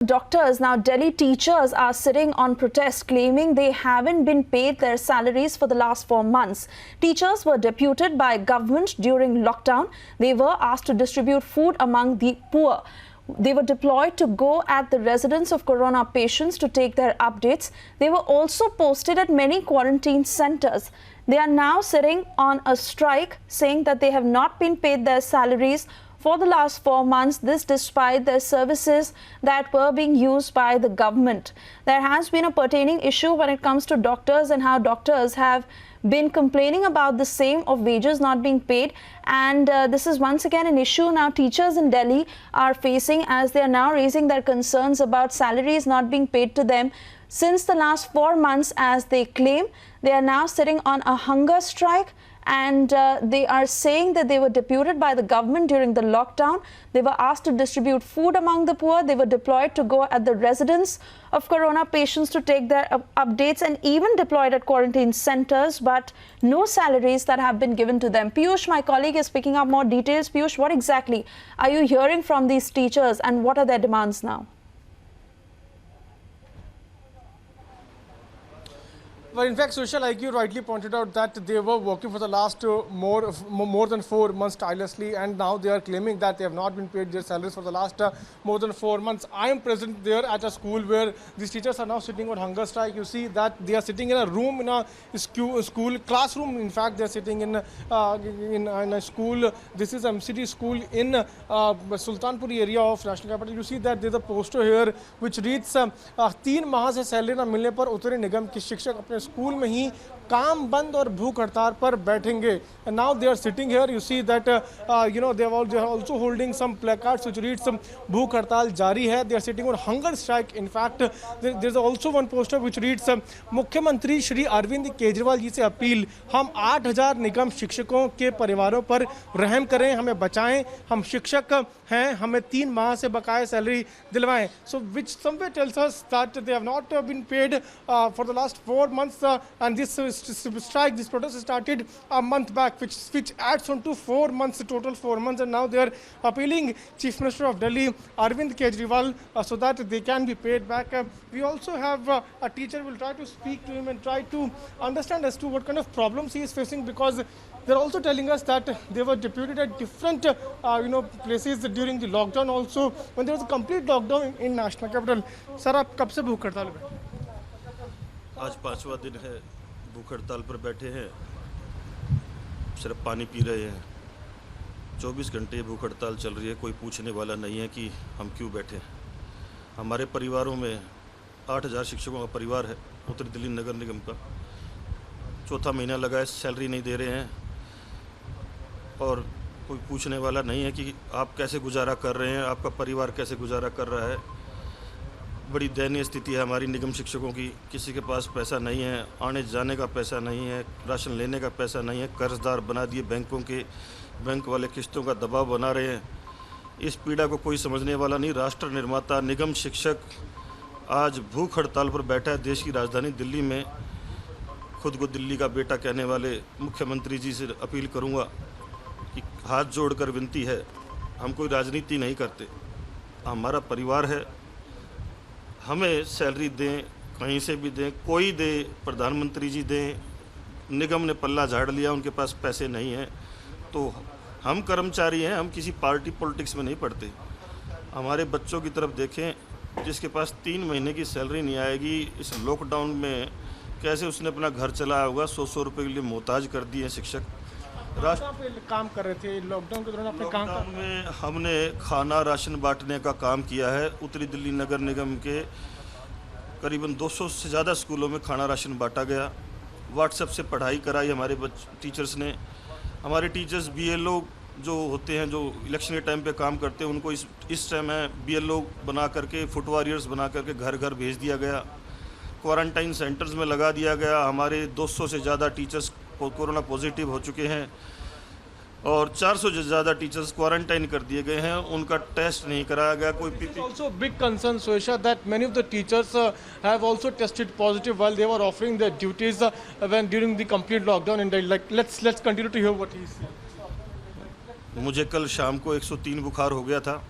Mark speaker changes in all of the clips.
Speaker 1: Doctors, now Delhi teachers are sitting on protest claiming they haven't been paid their salaries for the last 4 months. Teachers were deputed by government during lockdown. They were asked to distribute food among the poor. They were deployed to go at the residence of corona patients to take their updates. They were also posted at many quarantine centers. They are now sitting on a strike, saying that they have not been paid their salaries for the last 4 months, this despite their services that were being used by the government. There has been a pertaining issue when it comes to doctors and how doctors have been complaining about the same of wages not being paid, and this is once again an issue now teachers in Delhi are facing, as they are now raising their concerns about salaries not being paid to them since the last 4 months, as they claim. They are now sitting on a hunger strike, and they are saying that they were deputed by the government during the lockdown. They were asked to distribute food among the poor. They were deployed to go at the residence of corona patients to take their updates, and even deployed at quarantine centers, but no salaries that have been given to them. Piyush, my colleague, is picking up more details. Piyush, what exactly are you hearing from these teachers, and what are their demands now?
Speaker 2: Well, in fact, Sushil, like you rightly pointed out, that they were working for the last more than 4 months tirelessly, and now they are claiming that they have not been paid their salaries for the last more than 4 months. I am present there at a school where these teachers are now sitting on hunger strike. You see that they are sitting in a room, in a school classroom. In fact, they are sitting in a school. This is MCD school in Sultanpuri area of National Capital. You see that there is a poster here which reads 3 माह से salary न मिलने पर उत्तरी निगम के शिक्षक अपने school में ही काम बंद और भूख हड़ताल पर बैठेंगे. And now they are sitting here. You see that they are also holding some placards which reads भूख हड़ताल जारी है. They are sitting on hunger strike. In fact, there is also one poster which reads मुख्यमंत्री श्री अरविंद केजरीवाल जी से appeal, हम 8000 निगम शिक्षकों के परिवारों पर रहम करें, हमें बचाएं, हम शिक्षक हैं, हमें 3 माह से बकाया salary दिलवाएं. So which somewhere tells us that they have not been paid for the last 4 months, and this strike, this protest started a month back, which adds on to 4 months, total 4 months, and now they are appealing Chief Minister of Delhi, Arvind Kejriwal, so that they can be paid back. We also have a teacher. Will try to speak to him and try to understand as to what kind of problems he is facing, because they're also telling us that they were deputed at different places during the lockdown also, when there was a complete lockdown in National Capital. Sir, आप कब से भूख हड़ताल पे?
Speaker 3: आज 5वां दिन है, भूख हड़ताल पर बैठे हैं, सिर्फ पानी पी रहे हैं. 24 घंटे भूख हड़ताल चल रही है. कोई पूछने वाला नहीं है कि हम क्यों बैठे हैं. हमारे परिवारों में 8000 शिक्षकों का परिवार है उत्तरी दिल्ली नगर निगम का. 4था महीना लगा है, सैलरी नहीं दे रहे हैं, और कोई पूछने वाला नहीं है कि आप कैसे गुजारा कर रहे हैं, आपका परिवार कैसे गुजारा कर रहा है. बड़ी दयनीय स्थिति है हमारी निगम शिक्षकों की. किसी के पास पैसा नहीं है, आने जाने का पैसा नहीं है, राशन लेने का पैसा नहीं है. कर्जदार बना दिए बैंकों के, बैंक वाले किस्तों का दबाव बना रहे हैं. इस पीड़ा को कोई समझने वाला नहीं. राष्ट्र निर्माता निगम शिक्षक आज भूख हड़ताल पर बैठा है देश की राजधानी दिल्ली में. खुद को दिल्ली का बेटा कहने वाले मुख्यमंत्री जी से अपील करूंगा कि हाथ जोड़कर विनती है, हम कोई राजनीति नहीं करते, हमारा परिवार है, हमें सैलरी दें, कहीं से भी दें, कोई दे, प्रधानमंत्री जी दें. निगम ने पल्ला झाड़ लिया, उनके पास पैसे नहीं हैं. तो हम कर्मचारी हैं, हम किसी पार्टी पॉलिटिक्स में नहीं पड़ते. हमारे बच्चों की तरफ देखें, जिसके पास 3 महीने की सैलरी नहीं आएगी. इस लॉकडाउन में कैसे उसने अपना घर चलाया होगा. 100 रुपये के लिए मोहताज कर दिए शिक्षक.
Speaker 2: काम कर रहे थे लॉकडाउन के दौरान. अपने काम
Speaker 3: में हमने खाना राशन बांटने का काम किया है. उत्तरी दिल्ली नगर निगम के करीबन 200 से ज़्यादा स्कूलों में खाना राशन बांटा गया. व्हाट्सएप से पढ़ाई कराई हमारे टीचर्स ने. हमारे टीचर्स BLO जो होते हैं, जो इलेक्शन के टाइम पे काम करते हैं, उनको इस टाइम में BLO बना करके, फुट वॉरियर्स बना करके घर घर भेज दिया गया. क्वारंटाइन सेंटर्स में लगा दिया गया. हमारे 200 से ज़्यादा टीचर्स कोरोना पॉजिटिव हो चुके हैं, और 400 से ज़्यादा टीचर्स क्वारंटाइन कर दिए गए हैं. उनका टेस्ट नहीं कराया गया. कोई
Speaker 2: also big concern, Suesha, that many of the teachers have also tested positive while they were offering their duties when during the complete lockdown. And let's continue to hear what he said.
Speaker 3: मुझे कल शाम को 103 बुखार हो गया था.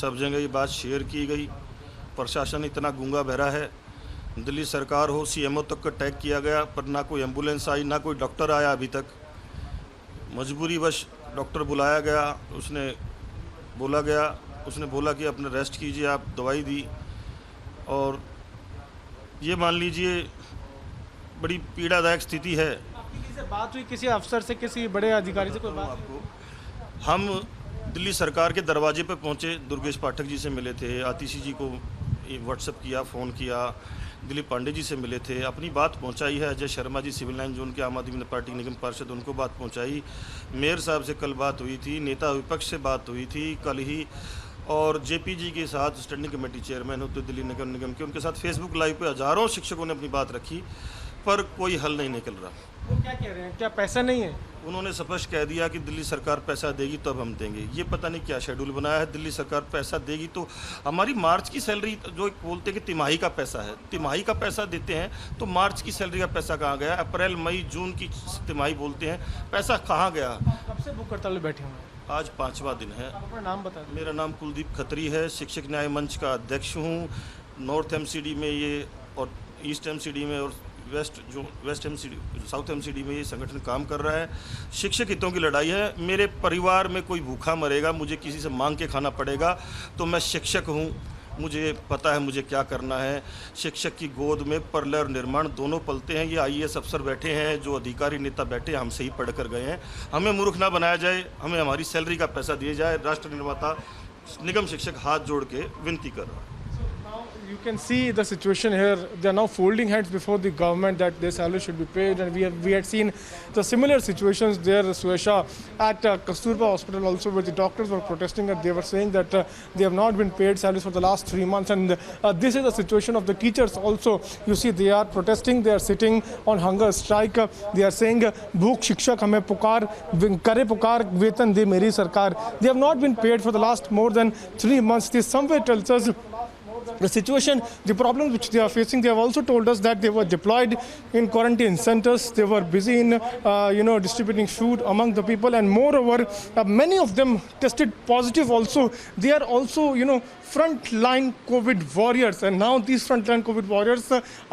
Speaker 3: सब जगह ये बात शेयर की गई. प्रशासन इतना गूंगा बहरा है। दिल्ली सरकार हो, सीएमओ तक का टैग किया गया, पर ना कोई एम्बुलेंस आई, ना कोई डॉक्टर आया अभी तक। मजबूरीवश डॉक्टर बुलाया गया, उसने बोला कि अपने रेस्ट कीजिए, आप दवाई दी। और ये मान लीजिए बड़ी पीड़ादायक स्थिति है।
Speaker 2: आपकी किसी से बात हुई, किसी अफसर से, किसी बड़े अधिकारी से कोई बात हुई?
Speaker 3: आपको हम दिल्ली सरकार के दरवाजे पर पहुंचे, दुर्गेश पाठक जी से मिले थे, आतिशी जी को व्हाट्सएप किया, फ़ोन किया, दिलीप पांडे जी से मिले थे, अपनी बात पहुंचाई है। Ajay Sharma ji civil line zone के आम आदमी पार्टी निगम पार्षद, उनको बात पहुंचाई। मेयर साहब से कल बात हुई थी, नेता विपक्ष से बात हुई थी कल ही, और जेपी जी के साथ स्टैंडिंग कमेटी चेयरमैन होते दिल्ली नगर निगम के, उनके साथ फेसबुक लाइव पे हज़ारों शिक्षकों ने अपनी बात रखी, पर कोई हल नहीं निकल रहा।
Speaker 2: वो क्या कह रहे हैं, क्या पैसा नहीं है?
Speaker 3: उन्होंने स्पष्ट कह दिया कि दिल्ली सरकार पैसा देगी तब हम देंगे। ये पता नहीं क्या शेड्यूल बनाया है। दिल्ली सरकार पैसा देगी तो हमारी मार्च की सैलरी, जो बोलते हैं कि तिमाही का पैसा है, तिमाही का पैसा देते हैं, तो मार्च की सैलरी का पैसा कहाँ गया? अप्रैल मई जून की तिमाही बोलते हैं, पैसा कहाँ गया?
Speaker 2: कब से भूख हड़ताल में बैठे हुए हैं?
Speaker 3: आज 5वां दिन है।
Speaker 2: आप अपना नाम बता दें।
Speaker 3: मेरा नाम कुलदीप खत्री है, शिक्षक न्याय मंच का अध्यक्ष हूँ। नॉर्थ एमसीडी में ये, और ईस्ट एमसीडी में, और वेस्ट एमसीडी, साउथ एमसीडी में ये संगठन काम कर रहा है। शिक्षक हितों की लड़ाई है। मेरे परिवार में कोई भूखा मरेगा, मुझे किसी से मांग के खाना पड़ेगा, तो मैं शिक्षक हूँ, मुझे पता है मुझे क्या करना है। शिक्षक की गोद में परलय और निर्माण दोनों पलते हैं। ये आईएएस अफसर बैठे हैं, जो अधिकारी नेता बैठे हैं, हमसे ही पढ़ कर गए हैं। हमें मूर्ख ना बनाया जाए, हमें हमारी सैलरी का पैसा दिया जाए। राष्ट्र निर्माता निगम शिक्षक हाथ जोड़ के विनती कर रहा है।
Speaker 2: You can see the situation here. They are now folding hands before the government that their salary should be paid, and we had seen the similar situations there, Suesha, at Kasturba Hospital also, where the doctors were protesting, and they were saying that they have not been paid salaries for the last 3 months, and this is the situation of the teachers also. You see, they are protesting, they are sitting on hunger strike. They are saying, "Bhuk shikshak hame pukar, kare pukar, vetan de meri sarkar." They have not been paid for the last more than 3 months. This somewhere tells us the situation, the problems which they are facing. They have also told us that they were deployed in quarantine centers. They were busy in, distributing food among the people, and moreover, many of them tested positive also. They are also, frontline COVID warriors, and now these frontline COVID warriors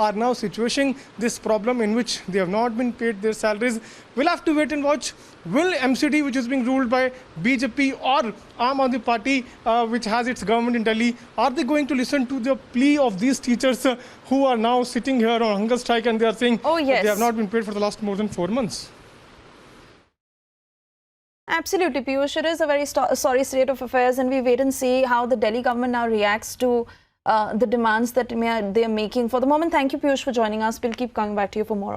Speaker 2: are now situating this problem in which they have not been paid their salaries. We'll have to wait and watch. Will MCD, which is being ruled by BJP, or Aam Aadmi Party, which has its government in Delhi, are they going to listen to the plea of these teachers who are now sitting here on hunger strike, and they are saying that they have not been paid for the last more than 4 months?
Speaker 1: Absolutely, Piyush. It is a very sorry state of affairs, and we wait and see how the Delhi government now reacts to the demands that they are making. For the moment, thank you, Piyush, for joining us. We'll keep coming back to you for more.